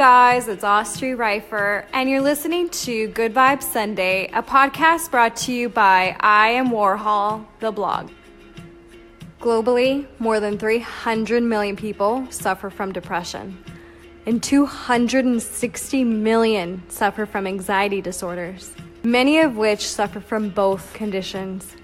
guys, it's Austri Reifer, and you're listening to Good Vibes Sunday, a podcast brought to you by I Am Warhol, the blog. Globally, more than 300 million people suffer from depression, and 260 million suffer from anxiety disorders, many of which suffer from both conditions.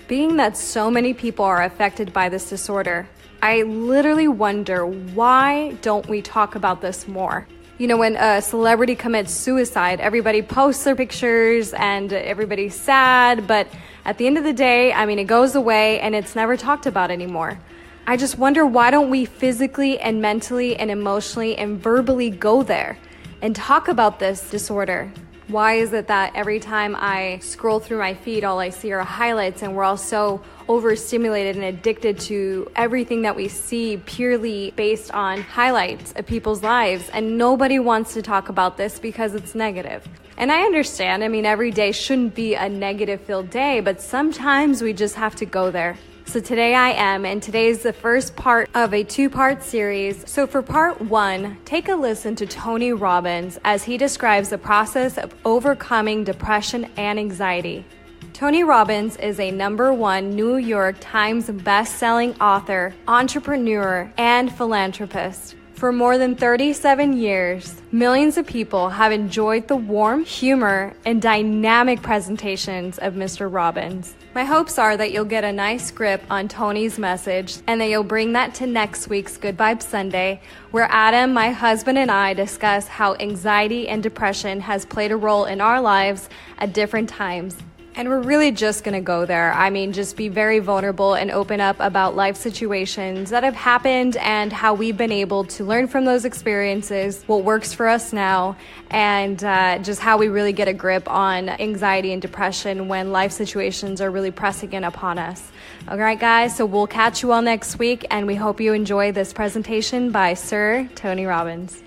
Being that so many people are affected by this disorder, I literally wonder, why don't we talk about this more? You know, when a celebrity commits suicide, everybody posts their pictures and everybody's sad, but at the end of the day, it goes away and it's never talked about anymore. I just wonder, why don't we physically and mentally and emotionally and verbally go there and talk about this disorder? Why is it that every time I scroll through my feed, all I see are highlights, and we're all so overstimulated and addicted to everything that we see purely based on highlights of people's lives, and nobody wants to talk about this because it's negative. And I understand, every day shouldn't be a negative-filled day, but sometimes we just have to go there. So today I am, and today is the first part of a two-part series. So for part one, take a listen to Tony Robbins as he describes the process of overcoming depression and anxiety. Tony Robbins is a #1 New York Times best-selling author, entrepreneur, and philanthropist. For more than 37 years, millions of people have enjoyed the warmth, humor, and dynamic presentations of Mr. Robbins. My hopes are that you'll get a nice grip on Tony's message and that you'll bring that to next week's Good Vibes Sunday, where Adam, my husband, and I discuss how anxiety and depression has played a role in our lives at different times. And we're really just going to go there. Just be very vulnerable and open up about life situations that have happened and how we've been able to learn from those experiences, what works for us now, and just how we really get a grip on anxiety and depression when life situations are really pressing in upon us. All right, guys, so we'll catch you all next week, and we hope you enjoy this presentation by Sir Tony Robbins.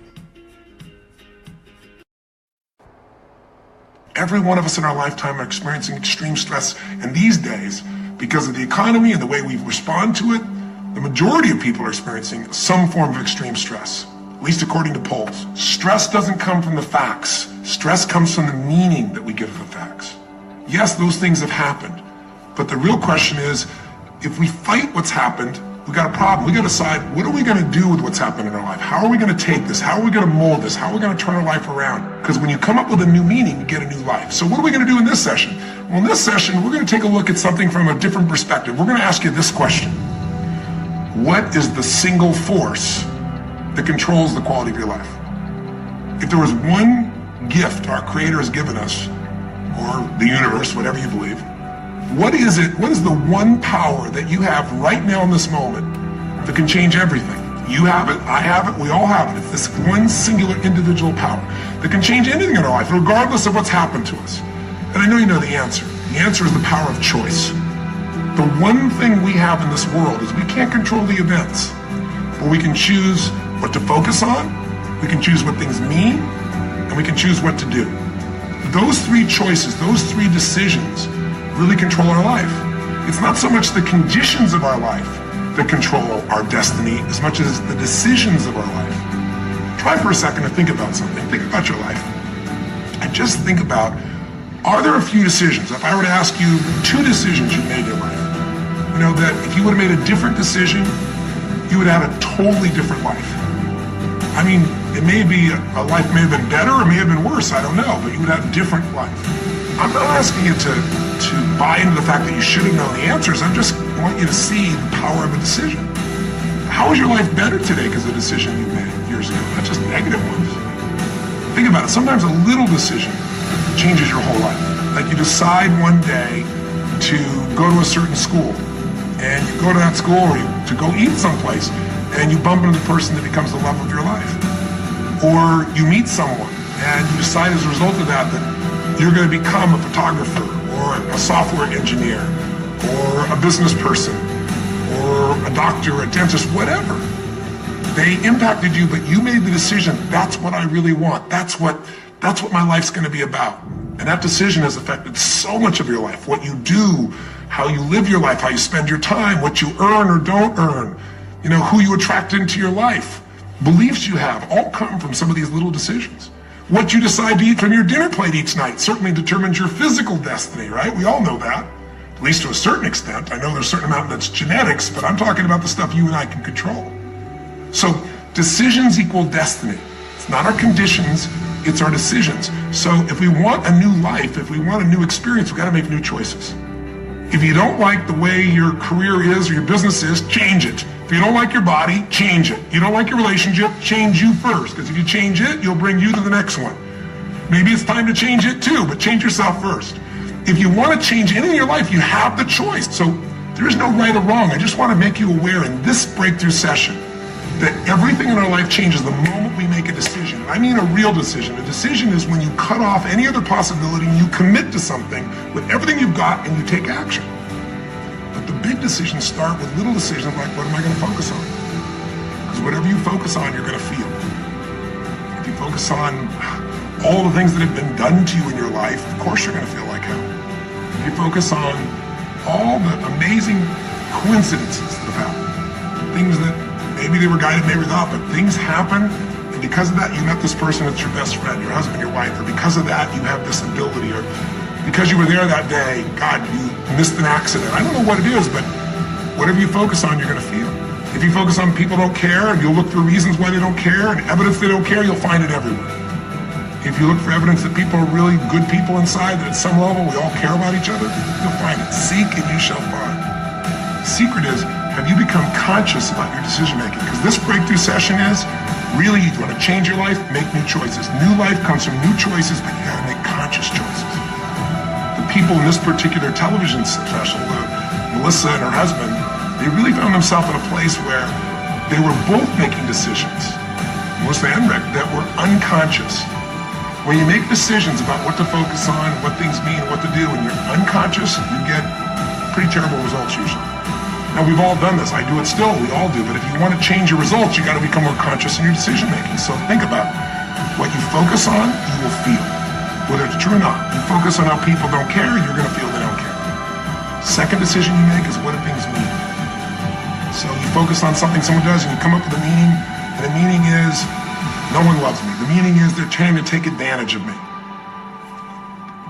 Every one of us in our lifetime are experiencing extreme stress, and these days, because of the economy and the way we respond to it, the majority of people are experiencing some form of extreme stress, at least according to polls. Stress doesn't come from the facts. Stress comes from the meaning that we give the facts. Yes, those things have happened, but the real question is, if we fight what's happened, we got a problem. We got to decide, what are we going to do with what's happened in our life? How are we going to take this? How are we going to mold this? How are we going to turn our life around? Because when you come up with a new meaning, you get a new life. So what are we going to do in this session? Well, in this session, we're going to take a look at something from a different perspective. We're going to ask you this question. What is the single force that controls the quality of your life? If there was one gift our Creator has given us, or the universe, whatever you believe, what is it? What is the one power that you have right now in this moment that can change everything? You have it, I have it, we all have it. It's this one singular individual power that can change anything in our life, regardless of what's happened to us. And I know you know the answer. The answer is the power of choice. The one thing we have in this world is we can't control the events, but we can choose what to focus on, we can choose what things mean, and we can choose what to do. Those three choices, those three decisions really control our life. It's not so much the conditions of our life that control our destiny as much as the decisions of our life. Try for a second to think about something. Think about your life. And just think about, are there a few decisions? If I were to ask you 2 decisions you made in your life, that if you would have made a different decision, you would have a totally different life. It may be, a life may have been better or may have been worse, I don't know, but you would have a different life. I'm not asking you to buy into the fact that you should have known the answers. I just want you to see the power of a decision. How is your life better today because of a decision you made years ago, not just negative ones? Think about it. Sometimes a little decision changes your whole life. Like you decide one day to go to a certain school, and you go to that school or to go eat someplace, and you bump into the person that becomes the love of your life. Or you meet someone, and you decide as a result of that you're going to become a photographer or a software engineer or a business person or a doctor, a dentist, whatever. They impacted you, but you made the decision, that's what I really want. That's what my life's going to be about. And that decision has affected so much of your life. What you do, how you live your life, how you spend your time, what you earn or don't earn, who you attract into your life. beliefs you have all come from some of these little decisions. What you decide to eat from your dinner plate each night certainly determines your physical destiny, right? We all know that, at least to a certain extent. I know there's a certain amount that's genetics, but I'm talking about the stuff you and I can control. So decisions equal destiny. It's not our conditions, it's our decisions. So if we want a new life, if we want a new experience, we've got to make new choices. If you don't like the way your career is or your business is, change it. If you don't like your body, change it. You don't like your relationship, change you first. Because if you change it, you'll bring you to the next one. Maybe it's time to change it too, but change yourself first. If you want to change anything in your life, you have the choice. So there is no right or wrong. I just want to make you aware in this breakthrough session that everything in our life changes the moment we make a decision. I mean a real decision. A decision is when you cut off any other possibility and you commit to something with everything you've got and you take action. But the big decisions start with little decisions like, what am I going to focus on? Because whatever you focus on, you're going to feel. If you focus on all the things that have been done to you in your life, of course you're going to feel like hell. If you focus on all the amazing coincidences that have happened, things that maybe they were guided, maybe not, but things happen, and because of that, you met this person that's your best friend, your husband, your wife, or because of that, you have this ability, or because you were there that day, God, you missed an accident. I don't know what it is, but whatever you focus on, you're going to feel. If you focus on people don't care, and you'll look for reasons why they don't care, and evidence they don't care, you'll find it everywhere. If you look for evidence that people are really good people inside, that at some level we all care about each other, you'll find it. Seek and you shall find. The secret is, have you become conscious about your decision making? Because this breakthrough session is really, you want to change your life, make new choices. New life comes from new choices, but you got to make conscious choices. The people in this particular television special, Melissa and her husband, they really found themselves in a place where they were both making decisions, Melissa and Rick, that were unconscious. When you make decisions about what to focus on, what things mean, what to do, and you're unconscious, you get pretty terrible results usually. Now, we've all done this. I do it still. We all do. But if you want to change your results, you got to become more conscious in your decision making. So think about it. What you focus on, you will feel. Whether it's true or not. You focus on how people don't care, you're going to feel they don't care. Second decision you make is what do things mean. So you focus on something someone does and you come up with a meaning. And the meaning is, no one loves me. The meaning is they're trying to take advantage of me.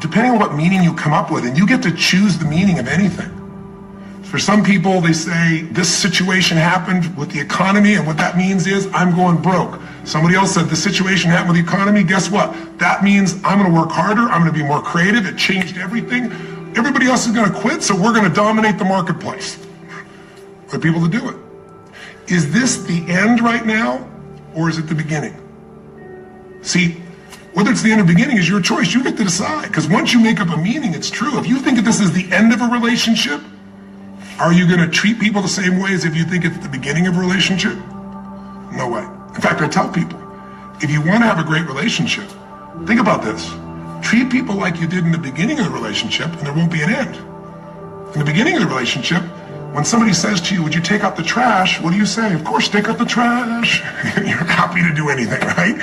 Depending on what meaning you come up with, and you get to choose the meaning of anything. For some people, they say, this situation happened with the economy, and what that means is I'm going broke. Somebody else said, the situation happened with the economy, guess what? That means I'm going to work harder, I'm going to be more creative, it changed everything. Everybody else is going to quit, so we're going to dominate the marketplace. For people to do it. Is this the end right now, or is it the beginning? See, whether it's the end or beginning is your choice. You get to decide, because once you make up a meaning, it's true. If you think that this is the end of a relationship, are you going to treat people the same way as if you think it's the beginning of a relationship? No way. In fact, I tell people, if you want to have a great relationship, think about this. Treat people like you did in the beginning of the relationship, and there won't be an end. In the beginning of the relationship, when somebody says to you, would you take out the trash? What do you say? Of course, take out the trash. You're happy to do anything, right?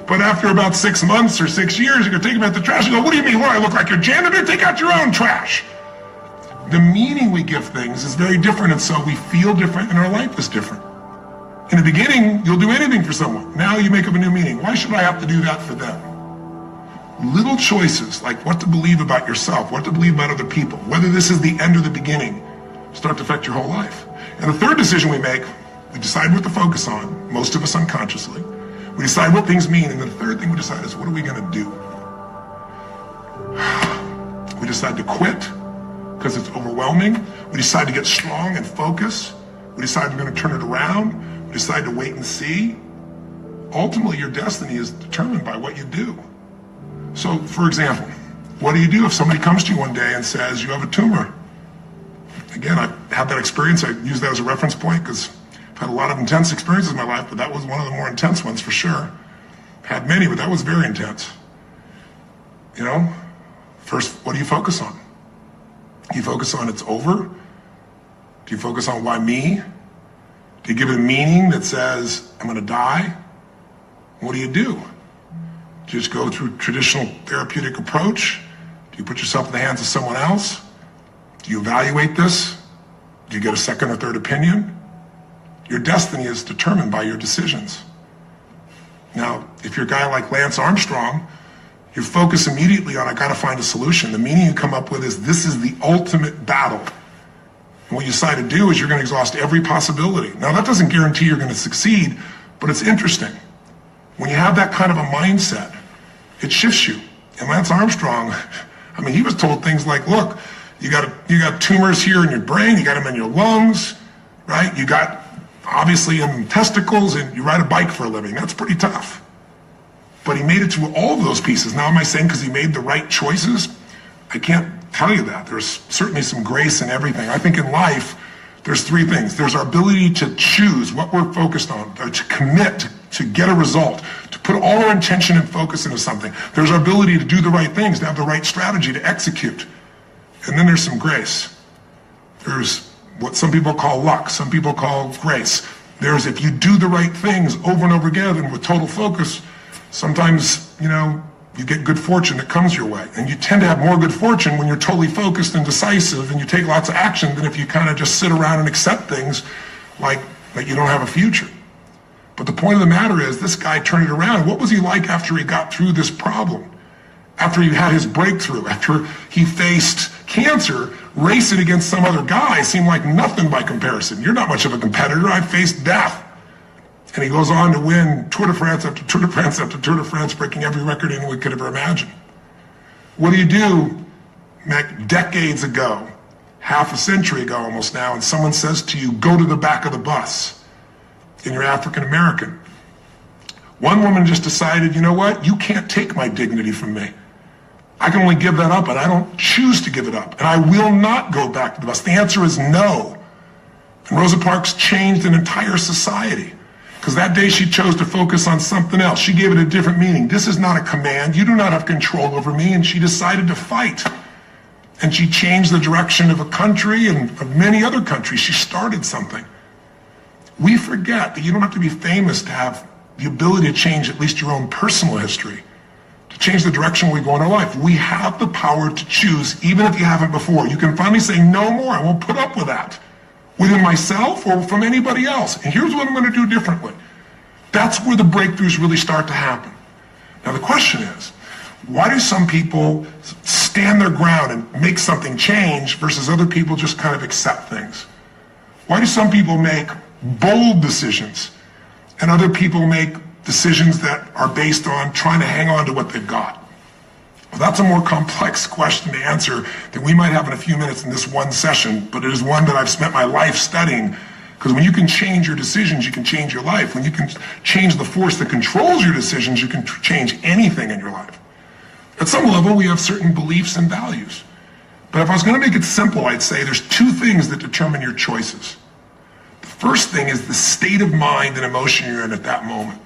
But after about 6 months or 6 years, you're going to take them out the trash and go, what do you mean? What, I look like your janitor? Take out your own trash. The meaning we give things is very different, and so we feel different, and our life is different. In the beginning, you'll do anything for someone. Now you make up a new meaning. Why should I have to do that for them? Little choices, like what to believe about yourself, what to believe about other people, whether this is the end or the beginning, start to affect your whole life. And the third decision we make, we decide what to focus on, most of us unconsciously. We decide what things mean, and the third thing we decide is, what are we going to do? We decide to quit, because it's overwhelming. We decide to get strong and focus. We decide we're going to turn it around. We decide to wait and see. Ultimately, your destiny is determined by what you do. So, for example, what do you do if somebody comes to you one day and says, you have a tumor? Again, I've had that experience. I use that as a reference point because I've had a lot of intense experiences in my life, but that was one of the more intense ones for sure. Had many, but that was very intense. You know, first, what do you focus on? Do you focus on it's over? Do you focus on why me? Do you give it a meaning that says, I'm going to die? What do? Do you just go through traditional therapeutic approach? Do you put yourself in the hands of someone else? Do you evaluate this? Do you get a second or third opinion? Your destiny is determined by your decisions. Now, if you're a guy like Lance Armstrong, you focus immediately on, I gotta find a solution. The meaning you come up with is, this is the ultimate battle. And what you decide to do is you're gonna exhaust every possibility. Now, that doesn't guarantee you're gonna succeed, but it's interesting. When you have that kind of a mindset, it shifts you. And Lance Armstrong, I mean, he was told things like, look, you got tumors here in your brain, you got them in your lungs, right? You got, obviously, in testicles, and you ride a bike for a living. That's pretty tough. But he made it to all of those pieces. Now, am I saying because he made the right choices? I can't tell you that. There's certainly some grace in everything. I think in life, there's three things. There's our ability to choose what we're focused on, to commit, to get a result, to put all our intention and focus into something. There's our ability to do the right things, to have the right strategy, to execute. And then there's some grace. There's what some people call luck, some people call grace. There's, if you do the right things over and over again and with total focus, sometimes, you get good fortune that comes your way. And you tend to have more good fortune when you're totally focused and decisive and you take lots of action than if you kind of just sit around and accept things like you don't have a future. But the point of the matter is, this guy turned it around. What was he like after he got through this problem? After he had his breakthrough, after he faced cancer, racing against some other guy seemed like nothing by comparison. You're not much of a competitor. I faced death. And he goes on to win Tour de France after Tour de France after Tour de France, breaking every record anyone could ever imagine. What do you do, decades ago, half a century ago almost now, and someone says to you, go to the back of the bus, and you're African American? One woman just decided, you know what, you can't take my dignity from me. I can only give that up, and I don't choose to give it up, and I will not go back to the bus. The answer is no. And Rosa Parks changed an entire society. Because that day she chose to focus on something else. She gave it a different meaning. This is not a command. You do not have control over me. And she decided to fight. And she changed the direction of a country and of many other countries. She started something. We forget that you don't have to be famous to have the ability to change at least your own personal history, to change the direction we go in our life. We have the power to choose, even if you haven't before. You can finally say, no more. I won't put up with that, within myself or from anybody else. And here's what I'm going to do differently. That's where the breakthroughs really start to happen. Now the question is, why do some people stand their ground and make something change versus other people just kind of accept things? Why do some people make bold decisions and other people make decisions that are based on trying to hang on to what they've got? Well, that's a more complex question to answer than we might have in a few minutes in this one session, but it is one that I've spent my life studying, because when you can change your decisions, you can change your life. When you can change the force that controls your decisions, you can change anything in your life. At some level, we have certain beliefs and values. But if I was going to make it simple, I'd say there's two things that determine your choices. The first thing is the state of mind and emotion you're in at that moment.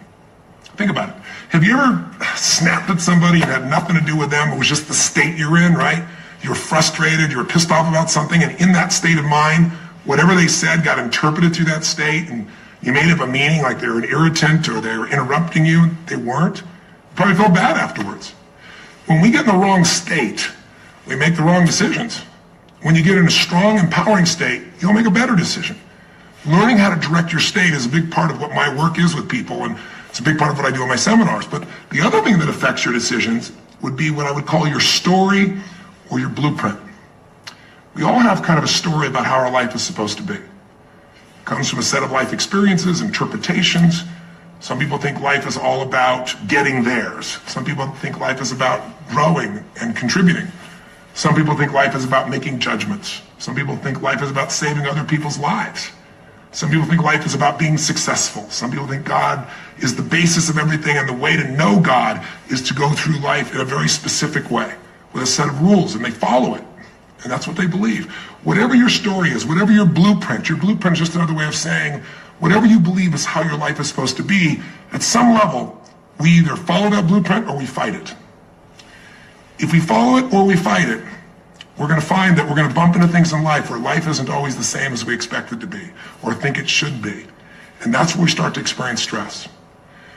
Think about it. Have you ever snapped at somebody and had nothing to do with them? It was just the state you're in, right? You're frustrated, you're pissed off about something, and in that state of mind, whatever they said got interpreted through that state, and you made up a meaning like they were an irritant or they were interrupting you. They weren't. You probably felt bad afterwards. When we get in the wrong state, we make the wrong decisions. When you get in a strong, empowering state, you'll make a better decision. Learning how to direct your state is a big part of what my work is with people, and it's a big part of what I do in my seminars. But the other thing that affects your decisions would be what I would call your story or your blueprint. We all have kind of a story about how our life is supposed to be. It comes from a set of life experiences, interpretations. Some people think life is all about getting theirs. Some people think life is about growing and contributing. Some people think life is about making judgments. Some people think life is about saving other people's lives. Some people think life is about being successful. Some people think God is the basis of everything, and the way to know God is to go through life in a very specific way with a set of rules, and they follow it. And that's what they believe. Whatever your story is, whatever your blueprint is just another way of saying whatever you believe is how your life is supposed to be, at some level, we either follow that blueprint or we fight it. If we follow it or we fight it, we're going to find that we're going to bump into things in life where life isn't always the same as we expect it to be or think it should be. And that's where we start to experience stress.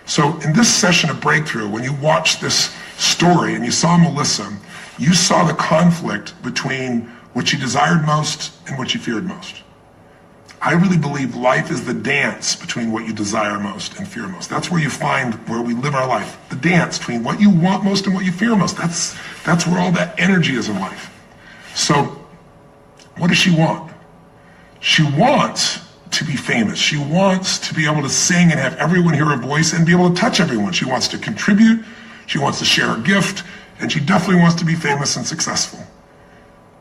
So in this session of Breakthrough, when you watched this story and you saw Melissa, you saw the conflict between what she desired most and what she feared most. I really believe life is the dance between what you desire most and fear most. That's where you find where we live our life. The dance between what you want most and what you fear most. That's where all that energy is in life. So, what does she want? She wants to be famous. She wants to be able to sing and have everyone hear her voice and be able to touch everyone. She wants to contribute. She wants to share her gift. And she definitely wants to be famous and successful.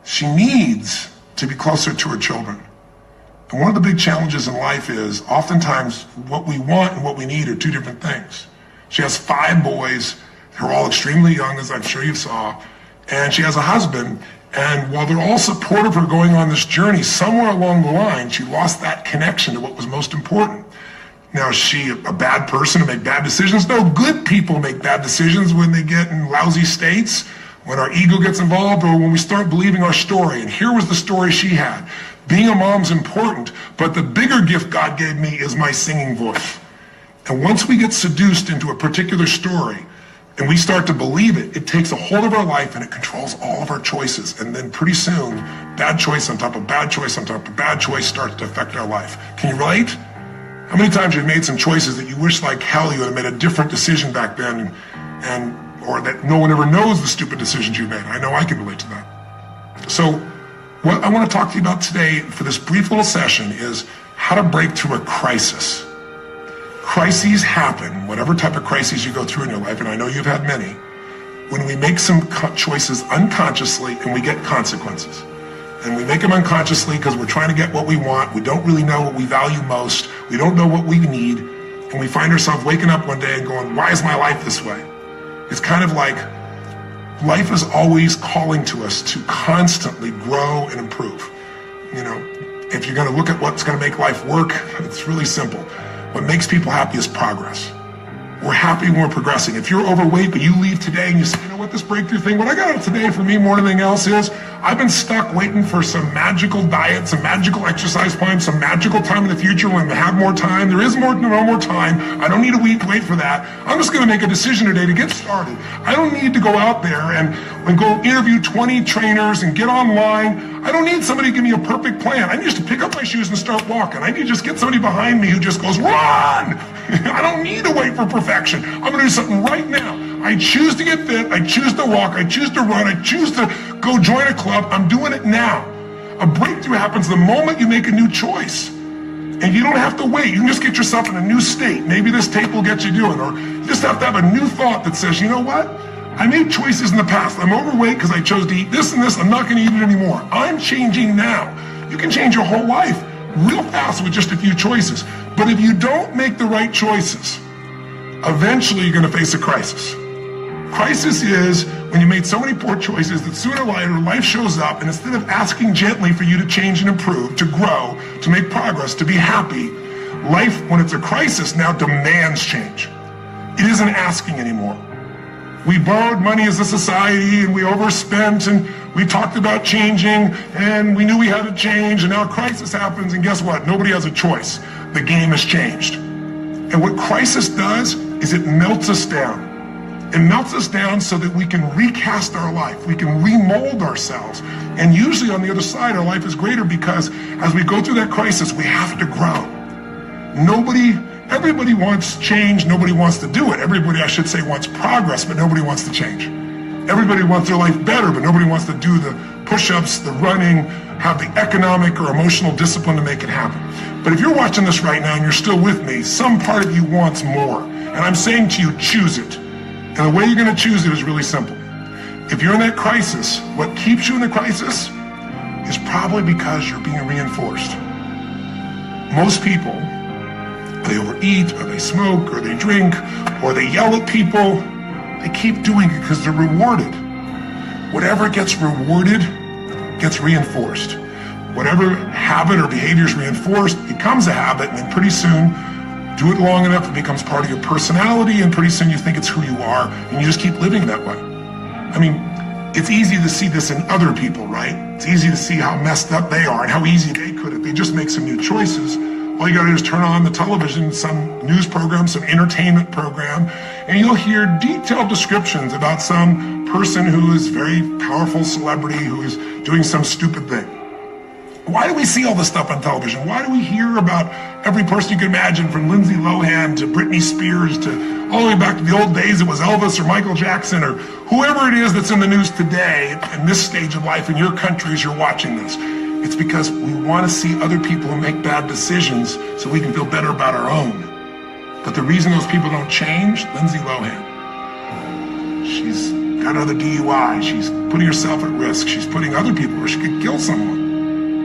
She needs to be closer to her children. And one of the big challenges in life is oftentimes what we want and what we need are two different things. She has 5 boys. They're all extremely young, as I'm sure you saw. And she has a husband. And while they're all supportive of her going on this journey, somewhere along the line, she lost that connection to what was most important. Now, is she a bad person to make bad decisions? No, good people make bad decisions when they get in lousy states, when our ego gets involved, or when we start believing our story. And here was the story she had. Being a mom's important, but the bigger gift God gave me is my singing voice. And once we get seduced into a particular story and we start to believe it, it takes a hold of our life and it controls all of our choices. And then pretty soon, bad choice on top of bad choice on top of bad choice starts to affect our life. Can you relate? How many times you've made some choices that you wish like hell you would have made a different decision back then or that no one ever knows the stupid decisions you made? I know I can relate to that. So what I want to talk to you about today for this brief little session is how to break through a crisis. Crises happen, whatever type of crises you go through in your life, and I know you've had many, when we make some choices unconsciously and we get consequences. And we make them unconsciously because we're trying to get what we want. We don't really know what we value most. We don't know what we need. And we find ourselves waking up one day and going, why is my life this way? It's kind of like life is always calling to us to constantly grow and improve. You know, if you're going to look at what's going to make life work, it's really simple. What makes people happy is progress. We're happy when we're progressing. If you're overweight, but you leave today and you say, you know what, this breakthrough thing, what I got today for me more than anything else is, I've been stuck waiting for some magical diet, some magical exercise plan, some magical time in the future when we have more time. There is no more time. I don't need to wait for that. I'm just going to make a decision today to get started. I don't need to go out there and go interview 20 trainers and get online. I don't need somebody to give me a perfect plan. I need just to pick up my shoes and start walking. I need to just get somebody behind me who just goes, run! I don't need to wait for perfection. I'm going to do something right now. I choose to get fit. I choose to walk. I choose to run. I choose to go join a club. I'm doing it now. A breakthrough happens the moment you make a new choice. And you don't have to wait. You can just get yourself in a new state. Maybe this tape will get you doing. Or you just have to have a new thought that says, you know what? I made choices in the past. I'm overweight because I chose to eat this and this. I'm not going to eat it anymore. I'm changing now. You can change your whole life real fast with just a few choices. But if you don't make the right choices, eventually you're going to face a crisis. Crisis is when you made so many poor choices that sooner or later life shows up, and instead of asking gently for you to change and improve, to grow, to make progress, to be happy, life, when it's a crisis, now demands change. It isn't asking anymore. We borrowed money as a society and we overspent and we talked about changing and we knew we had to change, and now a crisis happens and guess what? Nobody has a choice. The game has changed. And what crisis does is it melts us down. It melts us down so that we can recast our life. We can remold ourselves. And usually on the other side, our life is greater because as we go through that crisis, we have to grow. Everybody wants change. Nobody wants to do it. Everybody, I should say, wants progress, but nobody wants to change. Everybody wants their life better, but nobody wants to do the push-ups, the running, have the economic or emotional discipline to make it happen. But if you're watching this right now and you're still with me, some part of you wants more. And I'm saying to you, choose it. And the way you're going to choose it is really simple. If you're in that crisis, what keeps you in the crisis is probably because you're being reinforced. Most people, they overeat, or they smoke, or they drink, or they yell at people. They keep doing it because they're rewarded. Whatever gets rewarded gets reinforced. Whatever habit or behavior is reinforced becomes a habit, and then pretty soon, do it long enough, it becomes part of your personality, and pretty soon you think it's who you are, and you just keep living that way. I mean, it's easy to see this in other people, right? It's easy to see how messed up they are and how easy they could if they just make some new choices. All you gotta do is turn on the television, some news program, some entertainment program, and you'll hear detailed descriptions about some person who is very powerful celebrity who is doing some stupid thing. Why do we see all this stuff on television? Why do we hear about every person you can imagine, from Lindsay Lohan to Britney Spears to all the way back to the old days it was Elvis or Michael Jackson or whoever it is that's in the news today in this stage of life in your country as you're watching this? It's because we want to see other people who make bad decisions so we can feel better about our own. But the reason those people don't change, Lindsay Lohan, she's got another DUI, she's putting herself at risk, she's putting other people where she could kill someone.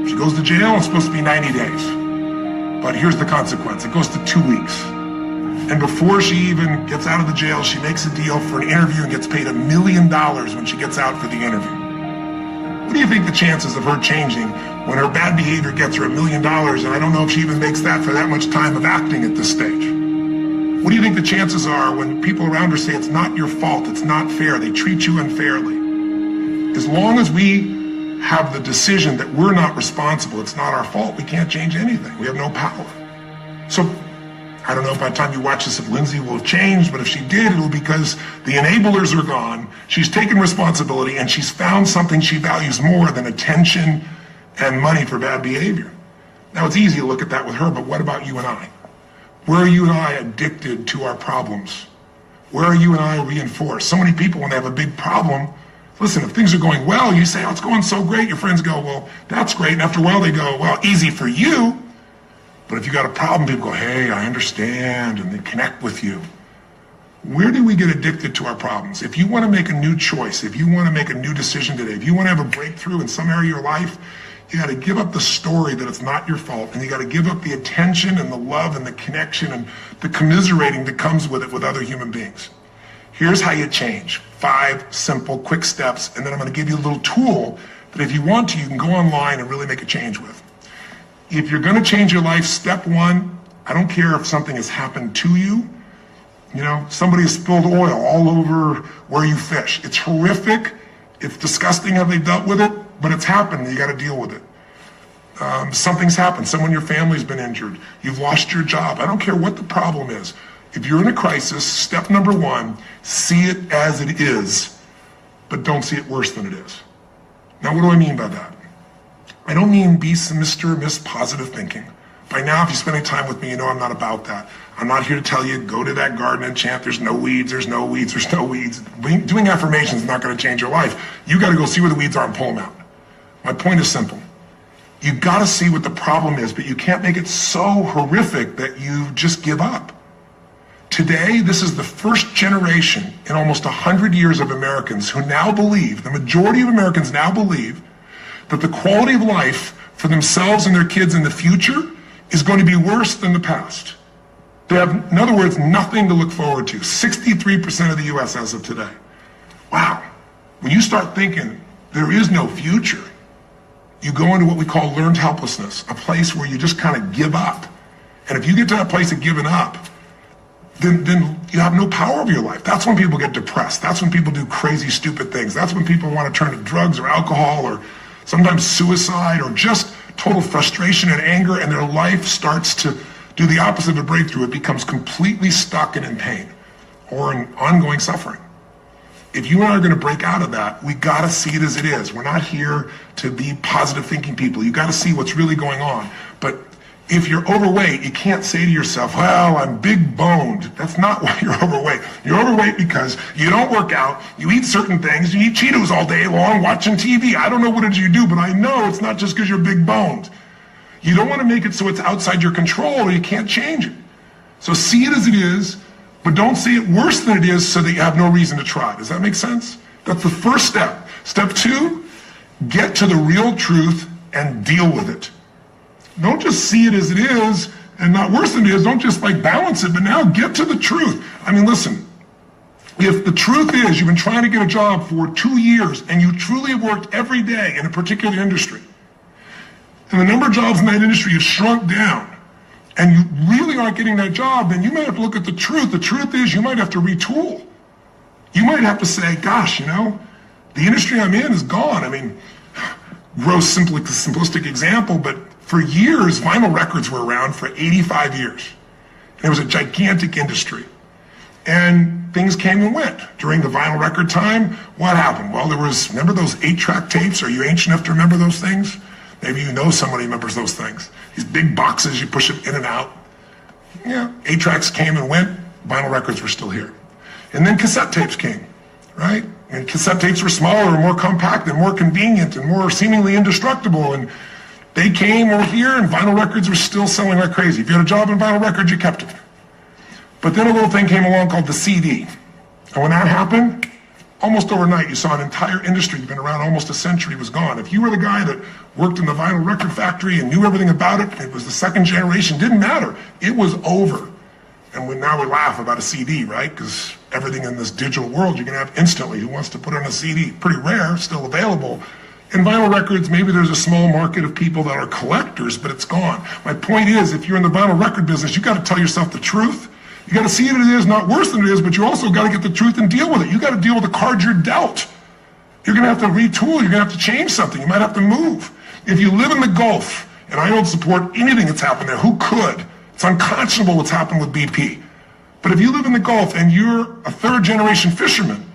She goes to jail, it's supposed to be 90 days. But here's the consequence, it goes to 2 weeks. And before she even gets out of the jail, she makes a deal for an interview and gets paid $1 million when she gets out for the interview. What do you think the chances of her changing when her bad behavior gets her $1 million, and I don't know if she even makes that for that much time of acting at this stage? What do you think the chances are when people around her say it's not your fault, it's not fair, they treat you unfairly? As long as we have the decision that we're not responsible, it's not our fault, we can't change anything. We have no power. So I don't know by the time you watch this if Lindsay will have changed, but if she did, it'll be because the enablers are gone, she's taken responsibility, and she's found something she values more than attention and money for bad behavior. Now, it's easy to look at that with her, but what about you and I? Where are you and I addicted to our problems? Where are you and I reinforced? So many people, when they have a big problem, listen, if things are going well, you say, oh, it's going so great. Your friends go, well, that's great. And after a while, they go, well, easy for you. But if you got a problem, people go, hey, I understand, and they connect with you. Where do we get addicted to our problems? If you want to make a new choice, if you want to make a new decision today, if you want to have a breakthrough in some area of your life, you got to give up the story that it's not your fault, and you got to give up the attention and the love and the connection and the commiserating that comes with it with other human beings. Here's how you change. 5 simple, quick steps, and then I'm going to give you a little tool that if you want to, you can go online and really make a change with. If you're going to change your life, step 1, I don't care if something has happened to you. You know, somebody has spilled oil all over where you fish. It's horrific. It's disgusting how they dealt with it, but it's happened. You got to deal with it. Something's happened. Someone in your family's been injured. You've lost your job. I don't care what the problem is. If you're in a crisis, step number 1, see it as it is, but don't see it worse than it is. Now, what do I mean by that? I don't mean be Mr. or Miss Positive Thinking. By now, if you spend any time with me, you know I'm not about that. I'm not here to tell you, go to that garden and chant, there's no weeds, there's no weeds, there's no weeds. Doing affirmations is not going to change your life. You got to go see where the weeds are and pull them out. My point is simple. You got to see what the problem is, but you can't make it so horrific that you just give up. Today, this is the first generation in almost 100 years of Americans who now believe, the majority of Americans now believe, that the quality of life for themselves and their kids in the future is going to be worse than the past. They have, in other words, nothing to look forward to. 63% of the U.S. as of today. Wow. When you start thinking there is no future, you go into what we call learned helplessness, a place where you just kind of give up. And if you get to that place of giving up, then you have no power over your life. That's when people get depressed. That's when people do crazy, stupid things. That's when people want to turn to drugs or alcohol or sometimes suicide or just total frustration and anger, and their life starts to do the opposite of a breakthrough. It becomes completely stuck and in pain or in ongoing suffering. If you and I are going to break out of that, we got to see it as it is. We're not here to be positive thinking people. You got to see what's really going on. But if you're overweight, you can't say to yourself, well, I'm big boned. That's not why you're overweight. You're overweight because you don't work out, you eat certain things, you eat Cheetos all day long watching TV. I don't know what it is you do, but I know it's not just because you're big boned. You don't want to make it so it's outside your control or you can't change it. So see it as it is, but don't see it worse than it is so that you have no reason to try. Does that make sense? That's the first step. Step 2, get to the real truth and deal with it. Don't just see it as it is and not worse than it is. Don't just like balance it, but now get to the truth. I mean, listen, if the truth is you've been trying to get a job for 2 years and you truly have worked every day in a particular industry, and the number of jobs in that industry has shrunk down, and you really aren't getting that job, then you might have to look at the truth. The truth is you might have to retool. You might have to say, gosh, you know, the industry I'm in is gone. I mean, gross, simplistic example, but for years, vinyl records were around for 85 years. And it was a gigantic industry. And things came and went. During the vinyl record time, what happened? Well, remember those 8-track tapes? Are you ancient enough to remember those things? Maybe you know somebody who remembers those things. These big boxes, you push it in and out. Yeah, 8-tracks came and went, vinyl records were still here. And then cassette tapes came, right? And cassette tapes were smaller and more compact and more convenient and more seemingly indestructible. And they came over here and vinyl records were still selling like crazy. If you had a job in vinyl records, you kept it. But then a little thing came along called the CD. And when that happened, almost overnight, you saw an entire industry, been around almost a century, was gone. If you were the guy that worked in the vinyl record factory and knew everything about it, it was the second generation, didn't matter. It was over. And now we laugh about a CD, right? Because everything in this digital world you can have instantly. Who wants to put on a CD? Pretty rare, still available. In vinyl records, maybe there's a small market of people that are collectors, but it's gone. My point is, if you're in the vinyl record business, you got to tell yourself the truth. You got to see it as it is, not worse than it is, but you also got to get the truth and deal with it. You got to deal with the cards you're dealt. You're going to have to retool. You're going to have to change something. You might have to move. If you live in the Gulf, and I don't support anything that's happened there, who could? It's unconscionable what's happened with BP. But if you live in the Gulf and you're a third-generation fisherman,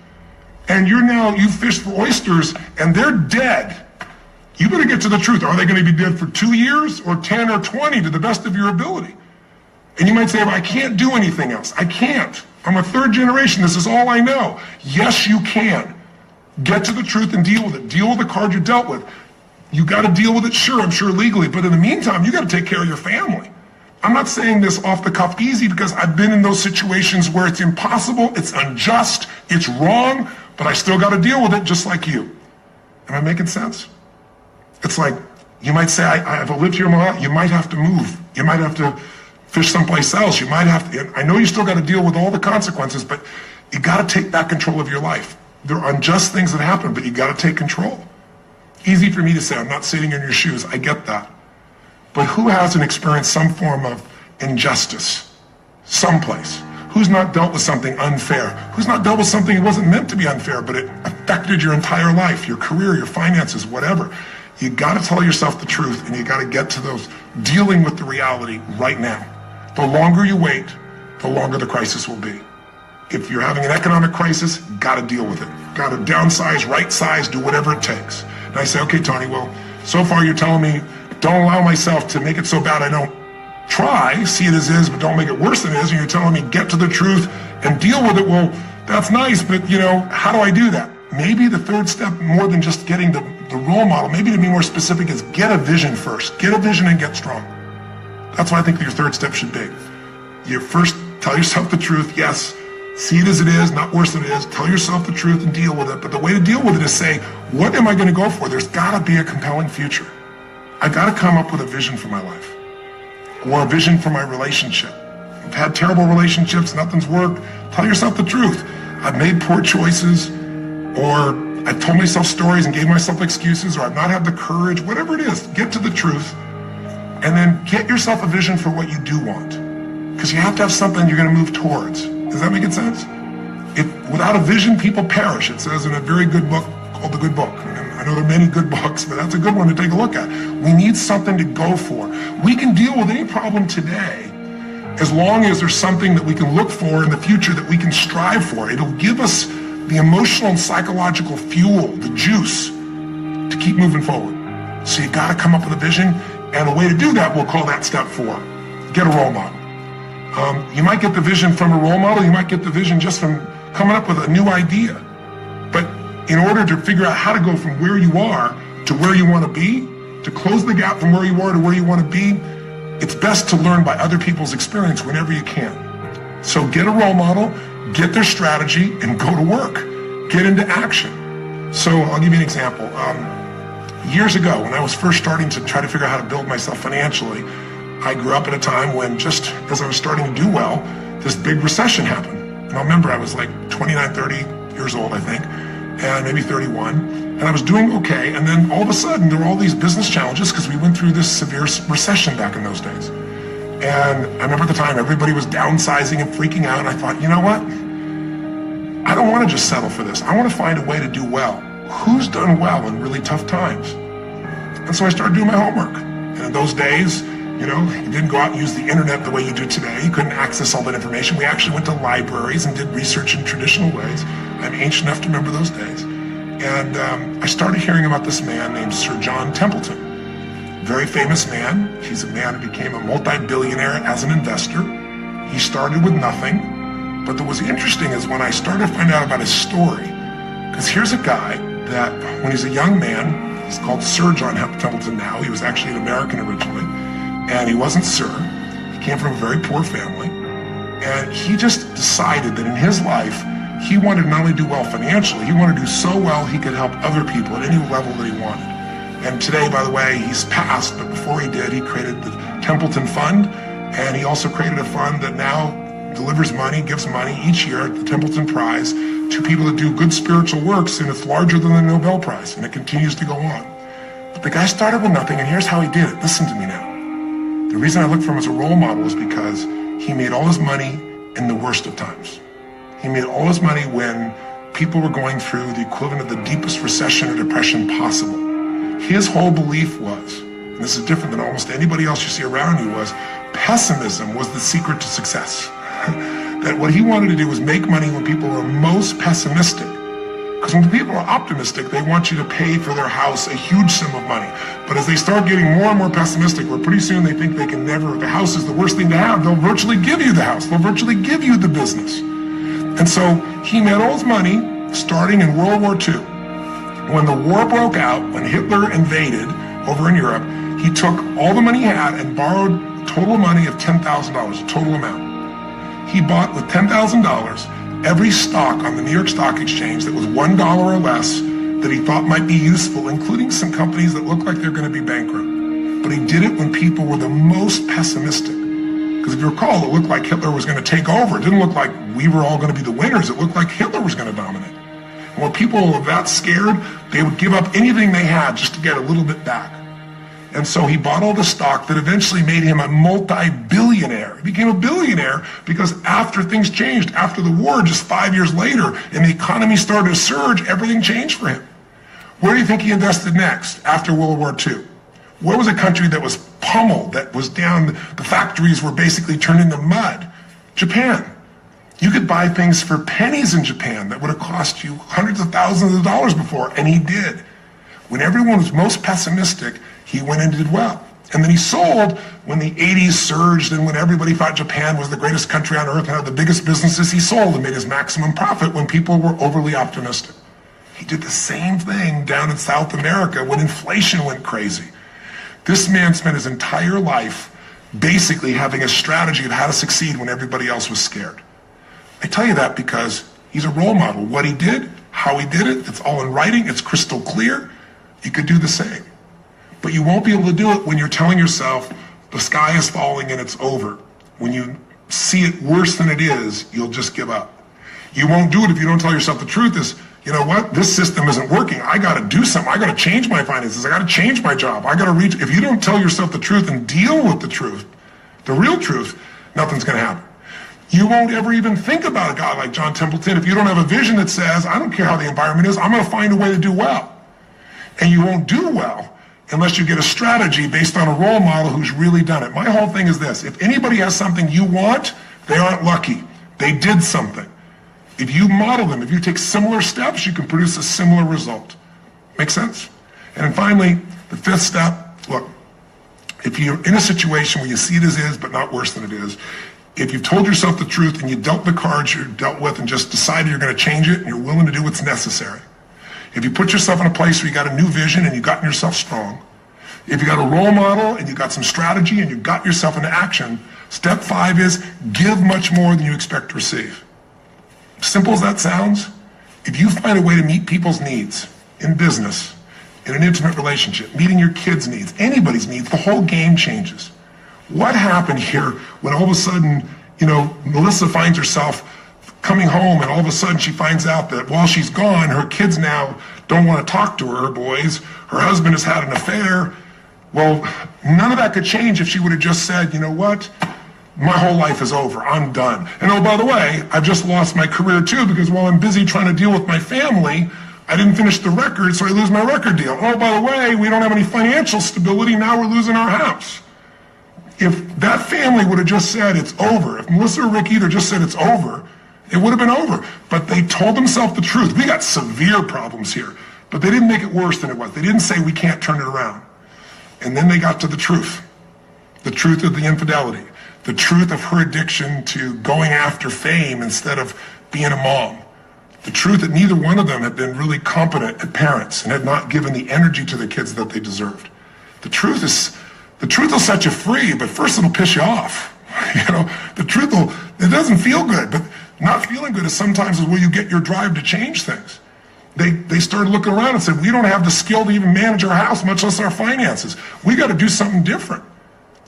and you fish for oysters, and they're dead, you better get to the truth. Are they going to be dead for 2 years or 10 or 20 to the best of your ability? And you might say, well, I can't do anything else. I can't. I'm a third generation. This is all I know. Yes, you can. Get to the truth and deal with it. Deal with the card you're dealt with. You got to deal with it, sure, I'm sure legally. But in the meantime, you got to take care of your family. I'm not saying this off the cuff easy because I've been in those situations where it's impossible, it's unjust, it's wrong, but I still got to deal with it just like you. Am I making sense? It's like, you might say, I've lived here my life. You might have to move. You might have to fish someplace else. You might have to, I know you still got to deal with all the consequences, but you got to take back control of your life. There are unjust things that happen, but you got to take control. Easy for me to say, I'm not sitting in your shoes. I get that. But who hasn't experienced some form of injustice someplace? Who's not dealt with something unfair? Who's not dealt with something that wasn't meant to be unfair, but it affected your entire life, your career, your finances, whatever? You got to tell yourself the truth, and you got to get to those dealing with the reality right now. The longer you wait, the longer the crisis will be. If you're having an economic crisis, got to deal with it. Got to downsize, right size, do whatever it takes. And I say, okay, Tony, well, so far you're telling me don't allow myself to make it so bad I don't try, see it as is, but don't make it worse than it is. And you're telling me get to the truth and deal with it. Well, that's nice, but how do I do that? Maybe the third step, more than just getting the role model, maybe to be more specific, is get a vision first. Get a vision and get strong. That's what I think your third step should be. You first tell yourself the truth. Yes, see it as it is, not worse than it is. Tell yourself the truth and deal with it. But the way to deal with it is say, what am I going to go for? There's got to be a compelling future. I got to come up with a vision for my life or a vision for my relationship. I've had terrible relationships, nothing's worked. Tell yourself the truth. I've made poor choices, or I've told myself stories and gave myself excuses, or I've not had the courage, whatever it is. Get to the truth and then get yourself a vision for what you do want. Because you have to have something you're going to move towards. Does that make sense? Without a vision, people perish. It says in a very good book called The Good Book. And I know there are many good books, but that's a good one to take a look at. We need something to go for. We can deal with any problem today as long as there's something that we can look for in the future that we can strive for. It'll give us the emotional and psychological fuel, the juice, to keep moving forward. So you got to come up with a vision, and a way to do that, we'll call that step 4. Get a role model. You might get the vision from a role model. You might get the vision just from coming up with a new idea. But in order to figure out how to go from where you are to where you want to be, to close the gap from where you are to where you want to be, it's best to learn by other people's experience whenever you can. So get a role model, get their strategy, and go to work. Get into action. So I'll give you an example. Years ago, when I was first starting to try to figure out how to build myself financially, I grew up at a time when, just as I was starting to do well, this big recession happened. And I remember I was like 29, 30 years old, I think, and maybe 31. And I was doing okay, and then all of a sudden there were all these business challenges because we went through this severe recession back in those days. And I remember at the time everybody was downsizing and freaking out, and I thought, you know what? I don't want to just settle for this. I want to find a way to do well. Who's done well in really tough times? And so I started doing my homework. And in those days, you didn't go out and use the internet the way you do today. You couldn't access all that information. We actually went to libraries and did research in traditional ways. I'm ancient enough to remember those days. And I started hearing about this man named Sir John Templeton. very famous man. He's a man who became a multi-billionaire as an investor. He started with nothing. But what was interesting is when I started to find out about his story, because here's a guy that when he's a young man, he's called Sir John Templeton now. He was actually an American originally, and he wasn't Sir. He came from a very poor family, and he just decided that in his life, he wanted to not only do well financially, he wanted to do so well he could help other people at any level that he wanted. And today, by the way, he's passed, but before he did, he created the Templeton Fund, and he also created a fund that now delivers money, gives money each year, the Templeton Prize, to people that do good spiritual works, and it's larger than the Nobel Prize, and it continues to go on. But the guy started with nothing, and here's how he did it. Listen to me now. The reason I look for him as a role model is because he made all his money in the worst of times. He made all his money when people were going through the equivalent of the deepest recession or depression possible. His whole belief was, and this is different than almost anybody else you see around you, was pessimism was the secret to success. That what he wanted to do was make money when people were most pessimistic. Because when people are optimistic, they want you to pay for their house a huge sum of money. But as they start getting more and more pessimistic, where pretty soon they think they can never, the house is the worst thing to have, they'll virtually give you the house. They'll virtually give you the business. And so he made all his money starting in World War II. When the war broke out, when Hitler invaded over in Europe, he took all the money he had and borrowed a total money of $10,000, a total amount. He bought with $10,000 every stock on the New York Stock Exchange that was $1 or less that he thought might be useful, including some companies that looked like they're going to be bankrupt. But he did it when people were the most pessimistic. Because if you recall, it looked like Hitler was going to take over. It didn't look like we were all going to be the winners. It looked like Hitler was going to dominate. And when people were that scared, they would give up anything they had just to get a little bit back. And so he bought all the stock that eventually made him a multi-billionaire. He became a billionaire because after things changed, after the war, just 5 years later, and the economy started to surge, everything changed for him. Where do you think he invested next after World War II? Where was a country that was pummeled, that was down, the factories were basically turned into mud? Japan. You could buy things for pennies in Japan that would have cost you hundreds of thousands of dollars before, and he did. When everyone was most pessimistic, he went and did well. And then he sold when the 80s surged and when everybody thought Japan was the greatest country on earth and had the biggest businesses, he sold and made his maximum profit when people were overly optimistic. He did the same thing down in South America when inflation went crazy. This man spent his entire life basically having a strategy of how to succeed when everybody else was scared. I tell you that because he's a role model. What he did, how he did it, it's all in writing, it's crystal clear. You could do the same. But you won't be able to do it when you're telling yourself the sky is falling and it's over. When you see it worse than it is, you'll just give up. You won't do it if you don't tell yourself the truth is, you know what, this system isn't working. I got to do something. I got to change my finances. I got to change my job. I got to reach. If you don't tell yourself the truth and deal with the truth, the real truth, nothing's going to happen. You won't ever even think about a guy like John Templeton if you don't have a vision that says, I don't care how the environment is, I'm going to find a way to do well. And you won't do well unless you get a strategy based on a role model who's really done it. My whole thing is this. If anybody has something you want, they aren't lucky. They did something. If you model them, if you take similar steps, you can produce a similar result. Make sense? And then finally, the fifth step, look, if you're in a situation where you see it as is, but not worse than it is, if you've told yourself the truth and you dealt the cards you're dealt with and just decided you're going to change it and you're willing to do what's necessary, if you put yourself in a place where you got a new vision and you've gotten yourself strong, if you got a role model and you got some strategy and you got yourself into action, step 5 is give much more than you expect to receive. Simple as that sounds, if you find a way to meet people's needs in business, in an intimate relationship, meeting your kids' needs, anybody's needs, the whole game changes. What happened here when all of a sudden, Melissa finds herself coming home and all of a sudden she finds out that while she's gone, her kids now don't want to talk to her boys, her husband has had an affair. Well, none of that could change if she would have just said, you know what? My whole life is over. I'm done. And oh, by the way, I've just lost my career too because while I'm busy trying to deal with my family, I didn't finish the record, so I lose my record deal. Oh, by the way, we don't have any financial stability. Now we're losing our house. If that family would have just said it's over, if Melissa or Rick either just said it's over, it would have been over. But they told themselves the truth. We got severe problems here, but they didn't make it worse than it was. They didn't say we can't turn it around. And then they got to the truth of the infidelity, the truth of her addiction to going after fame instead of being a mom, the truth that neither one of them had been really competent at parents and had not given the energy to their kids that they deserved. The truth will set you free, but first it'll piss you off. It doesn't feel good, but not feeling good is sometimes where you get your drive to change things. They started looking around and said, we don't have the skill to even manage our house, much less our finances. We got to do something different.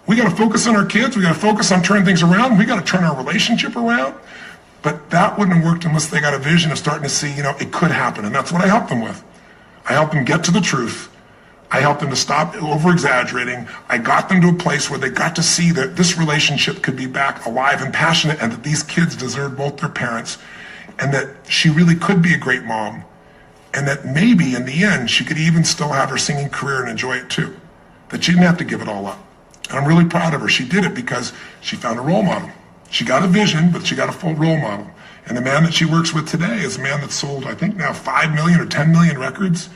We got to focus on our kids. We got to focus on turning things around. We got to turn our relationship around. But that wouldn't have worked unless they got a vision of starting to see, it could happen. And that's what I helped them with. I helped them get to the truth. I helped them to stop over-exaggerating. I got them to a place where they got to see that this relationship could be back alive and passionate, and that these kids deserved both their parents, and that she really could be a great mom, and that maybe in the end she could even still have her singing career and enjoy it too. That she didn't have to give it all up. And I'm really proud of her. She did it because she found a role model. She got a vision, but she got a full role model. And the man that she works with today is a man that's sold, I think now 5 million or 10 million records.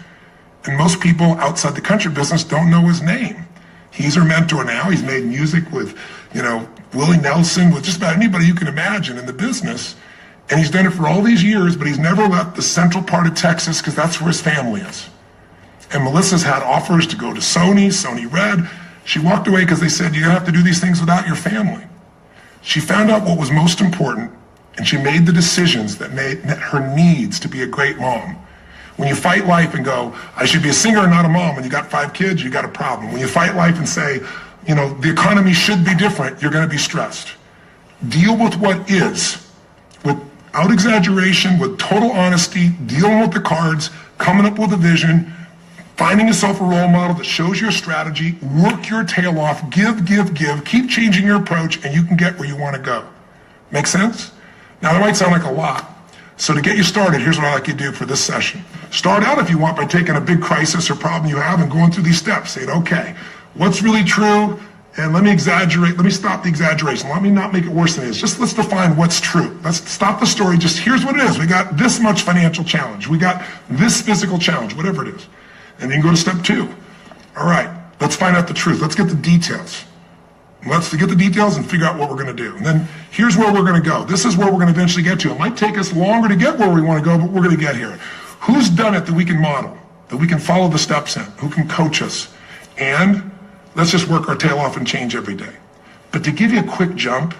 And most people outside the country business don't know his name. He's her mentor now. He's made music with, Willie Nelson, with just about anybody you can imagine in the business. And he's done it for all these years, but he's never left the central part of Texas because that's where his family is. And Melissa's had offers to go to Sony Red. She walked away because they said, you're gonna have to do these things without your family. She found out what was most important, and she made the decisions that met her needs to be a great mom. When you fight life and go, I should be a singer and not a mom, and you got 5 kids, you got a problem. When you fight life and say, the economy should be different, you're gonna be stressed. Deal with what is, without exaggeration, with total honesty, dealing with the cards, coming up with a vision, finding yourself a role model that shows your strategy, work your tail off, give, keep changing your approach, and you can get where you want to go. Make sense? Now, that might sound like a lot. So to get you started, here's what I'd like you to do for this session. Start out, if you want, by taking a big crisis or problem you have and going through these steps. Saying, okay, what's really true? And let me stop the exaggeration. Let me not make it worse than it is. Just let's define what's true. Let's stop the story. Just here's what it is. We got this much financial challenge. We got this physical challenge, whatever it is. And then go to step 2. All right, let's find out the truth. Let's get the details. Let's get the details and figure out what we're going to do. And then here's where we're going to go. This is where we're going to eventually get to. It might take us longer to get where we want to go, but we're going to get here. Who's done it that we can model, that we can follow the steps in, who can coach us? And let's just work our tail off and change every day. But to give you a quick jump,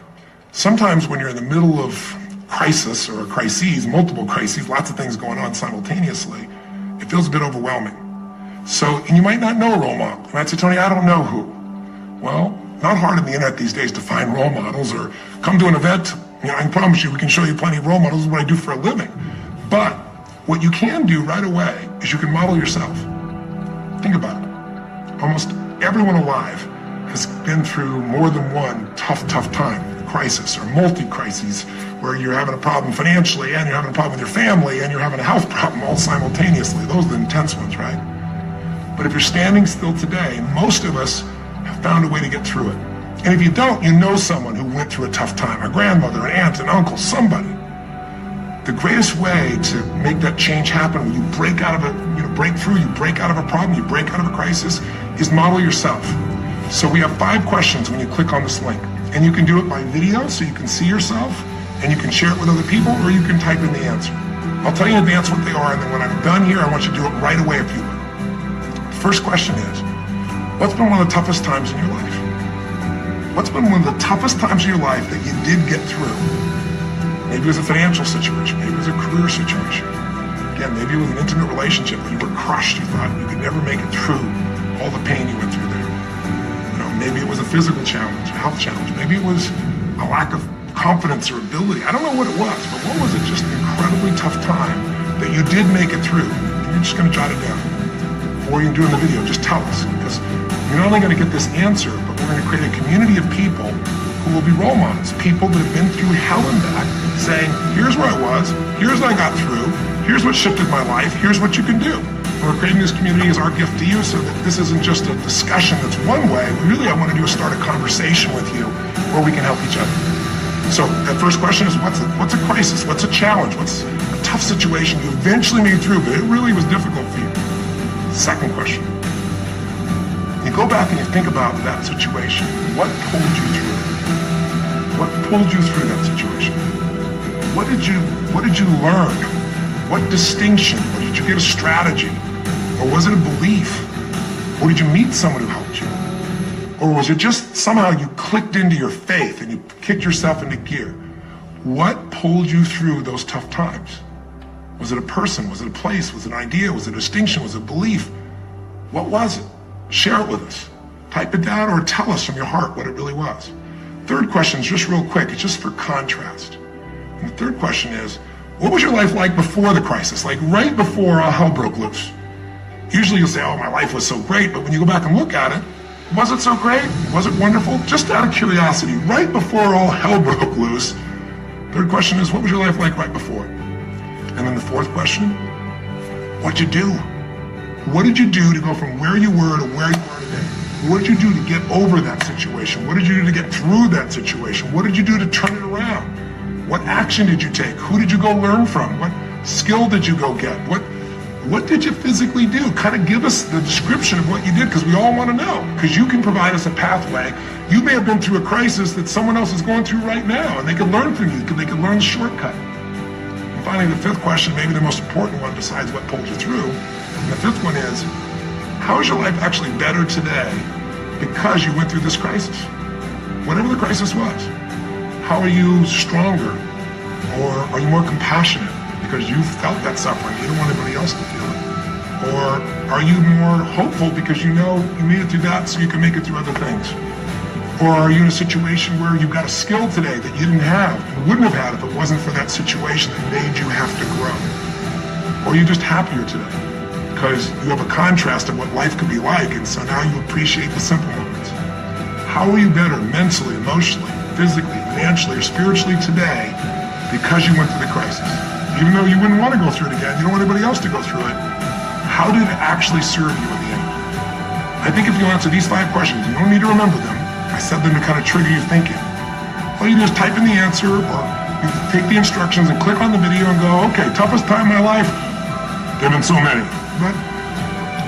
sometimes when you're in the middle of crisis or crises, multiple crises, lots of things going on simultaneously, it feels a bit overwhelming. And you might not know a role model. You might say, Tony, I don't know who. Well, not hard on the internet these days to find role models, or come to an event. I can promise you we can show you plenty of role models. This is what I do for a living. But what you can do right away is you can model yourself. Think about it. Almost everyone alive has been through more than one tough time, crisis or multi-crises, where you're having a problem financially and you're having a problem with your family and you're having a health problem all simultaneously. Those are the intense ones, right? But if you're standing still today, most of us have found a way to get through it. And if you don't, you know someone who went through a tough time, a grandmother, an aunt, an uncle, somebody. The greatest way to make that change happen, when you break out of break through, you break out of a problem, you break out of a crisis, is model yourself. So we have 5 questions when you click on this link. And you can do it by video, so you can see yourself, and you can share it with other people, or you can type in the answer. I'll tell you in advance what they are, and then when I'm done here, I want you to do it right away if you will. The first question is, what's been one of the toughest times in your life? What's been one of the toughest times in your life that you did get through? Maybe it was a financial situation, maybe it was a career situation. Again, maybe it was an intimate relationship where you were crushed, you thought you could never make it through all the pain you went through there. Maybe it was a physical challenge, a health challenge. Maybe it was a lack of confidence or ability. I don't know what it was, but what was it? Just an incredibly tough time that you did make it through. And you're just going to jot it down. Or you can do it in the video. Just tell us, because you're not only going to get this answer, but we're going to create a community of people who will be role models, people that have been through hell and back, saying, here's where I was, here's what I got through, here's what shifted my life, here's what you can do. We're creating this community as our gift to you, so that this isn't just a discussion that's one way. Really, I want to do is start a conversation with you where we can help each other. So that first question is, what's a crisis? What's a challenge? What's a tough situation you eventually made through, but it really was difficult for you? Second question, You go back and you think about that situation. What pulled you through? What pulled you through that situation? What did you learn? What distinction? Or did you get a strategy? Or was it a belief? Or did you meet someone who helped you? Or was it just somehow you clicked into your faith and you kicked yourself into gear? What pulled you through those tough times? Was it a person? Was it a place? Was it an idea? Was it a distinction? Was it a belief? What was it? Share it with us. Type it down or tell us from your heart what it really was. Third question is just real quick. It's just for contrast. And the third question is, what was your life like before the crisis? Like right before all hell broke loose? Usually you'll say, oh, my life was so great. But when you go back and look at it, was it so great? Was it wonderful? Just out of curiosity, right before all hell broke loose. Third question is, what was your life like right before? And then the fourth question, what'd you do? What did you do to go from where you were to where you are today? What did you do to get over that situation? What did you do to get through that situation? What did you do to turn it around? What action did you take? Who did you go learn from? What skill did you go get? What did you physically do? Kind of give us the description of what you did, because we all want to know. Because you can provide us a pathway. You may have been through a crisis that someone else is going through right now, and they can learn from you. They can learn the shortcut. And finally, the fifth question, maybe the most important one besides what pulled you through, and the fifth one is, how is your life actually better today because you went through this crisis? Whatever the crisis was. How are you stronger? Or are you more compassionate because you felt that suffering? You don't want anybody else to feel it. Or are you more hopeful because you know you made it through that so you can make it through other things? Or are you in a situation where you've got a skill today that you didn't have and wouldn't have had if it wasn't for that situation that made you have to grow? Or are you just happier today because you have a contrast of what life could be like, and so now you appreciate the simple moments? How are you better mentally, emotionally, physically, financially, or spiritually today because you went through the crisis? Even though you wouldn't want to go through it again, you don't want anybody else to go through it, how did it actually serve you in the end? I think if you answer these 5 questions, you don't need to remember them. I said them to kind of trigger your thinking. All you do is type in the answer, or you take the instructions and click on the video and go, okay, toughest time in my life? There have been so many. But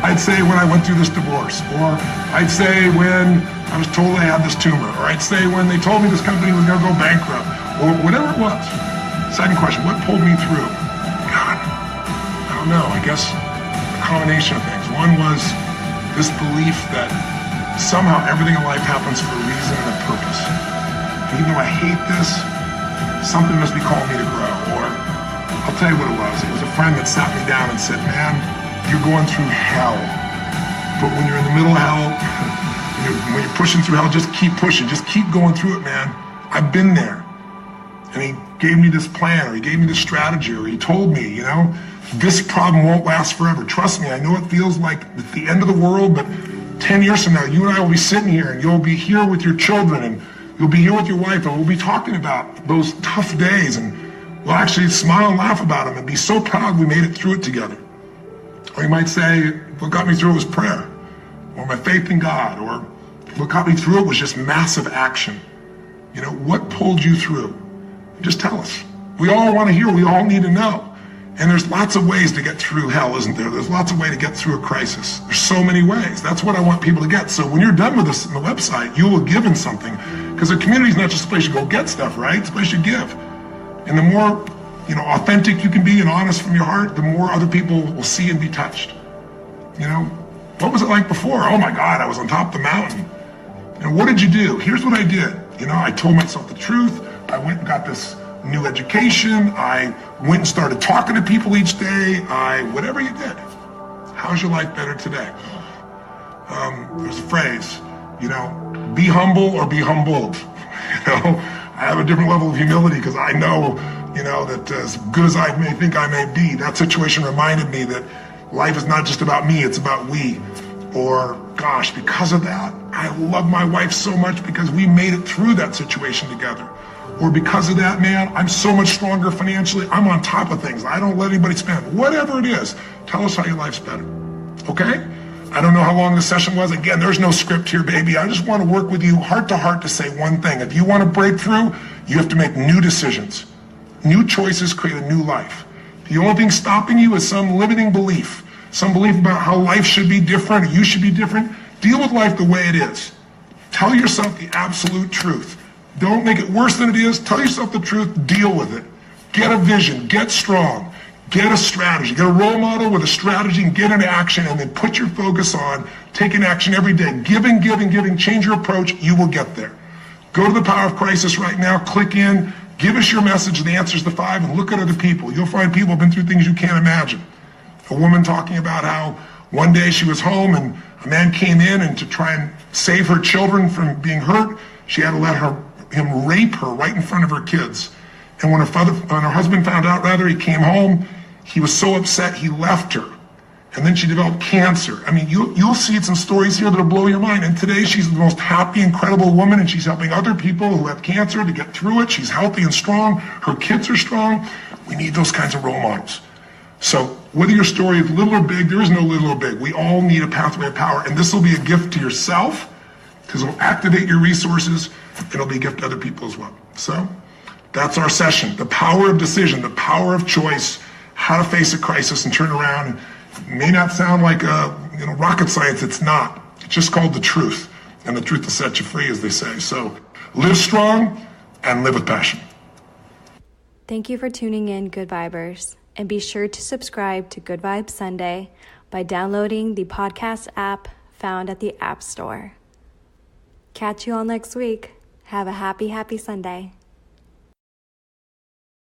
I'd say when I went through this divorce, or I'd say when I was told I had this tumor, or I'd say when they told me this company was going to go bankrupt, or whatever it was. Second question, what pulled me through? God, I don't know, I guess a combination of things. One was this belief that somehow everything in life happens for a reason and a purpose. And even though I hate this, something must be calling me to grow. Or I'll tell you what it was. It was a friend that sat me down and said, man, you're going through hell. But when you're in the middle of hell, when you're pushing through hell, just keep pushing. Just keep going through it, man. I've been there. And he gave me this plan, or he gave me this strategy, or he told me, you know, this problem won't last forever. Trust me, I know it feels like it's the end of the world, but 10 years from now, you and I will be sitting here, and you'll be here with your children, and you'll be here with your wife, and we'll be talking about those tough days, and we'll actually smile and laugh about them and be so proud we made it through it together. Or you might say, what got me through it was prayer, or my faith in God, or what got me through it was just massive action. You know, what pulled you through? Just tell us. We all want to hear, we all need to know. And there's lots of ways to get through hell, isn't there? There's lots of ways to get through a crisis. There's so many ways. That's what I want people to get. So when you're done with this on the website, you will give in something. Because the community is not just a place you go get stuff, right? It's a place you give. And the more, you know, authentic you can be and honest from your heart, the more other people will see and be touched. You know, what was it like before? Oh my God, I was on top of the mountain. And what did you do? Here's what I did. You know, I told myself the truth. I went and got this new education. I went and started talking to people each day. Whatever you did. How's your life better today? There's a phrase, you know, be humble or be humbled. You know, I have a different level of humility because I know, you know, that as good as I may think I may be, that situation reminded me that life is not just about me, it's about we. Or, gosh, because of that, I love my wife so much because we made it through that situation together. Or because of that, man, I'm so much stronger financially. I'm on top of things. I don't let anybody spend. Whatever it is, tell us how your life's better. Okay? I don't know how long the session was. Again, there's no script here, baby. I just want to work with you heart to heart to say one thing. If you want to break through, you have to make new decisions. New choices create a new life. The only thing stopping you is some limiting belief. Some belief about how life should be different, or you should be different. Deal with life the way it is. Tell yourself the absolute truth. Don't make it worse than it is. Tell yourself the truth. Deal with it. Get a vision. Get strong. Get a strategy. Get a role model with a strategy and get into action, and then put your focus on taking action every day. Giving. Change your approach. You will get there. Go to the Power of Crisis right now. Click in. Give us your message and the answers to 5, and look at other people. You'll find people who've been through things you can't imagine. A woman talking about how one day she was home and a man came in, and to try and save her children from being hurt, she had to let him rape her right in front of her kids. And when her husband found out, he came home, he was so upset he left her. And then she developed cancer. I mean, you'll see some stories here that'll blow your mind. And today she's the most happy, incredible woman, and she's helping other people who have cancer to get through it. She's healthy and strong. Her kids are strong. We need those kinds of role models. So whether your story is little or big, there is no little or big. We all need a pathway of power. And this will be a gift to yourself, because it'll activate your resources, and it'll be a gift to other people as well. So that's our session. The power of decision, the power of choice, how to face a crisis and turn around. It may not sound like rocket science. It's not. It's just called the truth. And the truth will set you free, as they say. So live strong and live with passion. Thank you for tuning in, Good Vibers. And be sure to subscribe to Good Vibes Sunday by downloading the podcast app found at the App Store. Catch you all next week. Have a happy Sunday.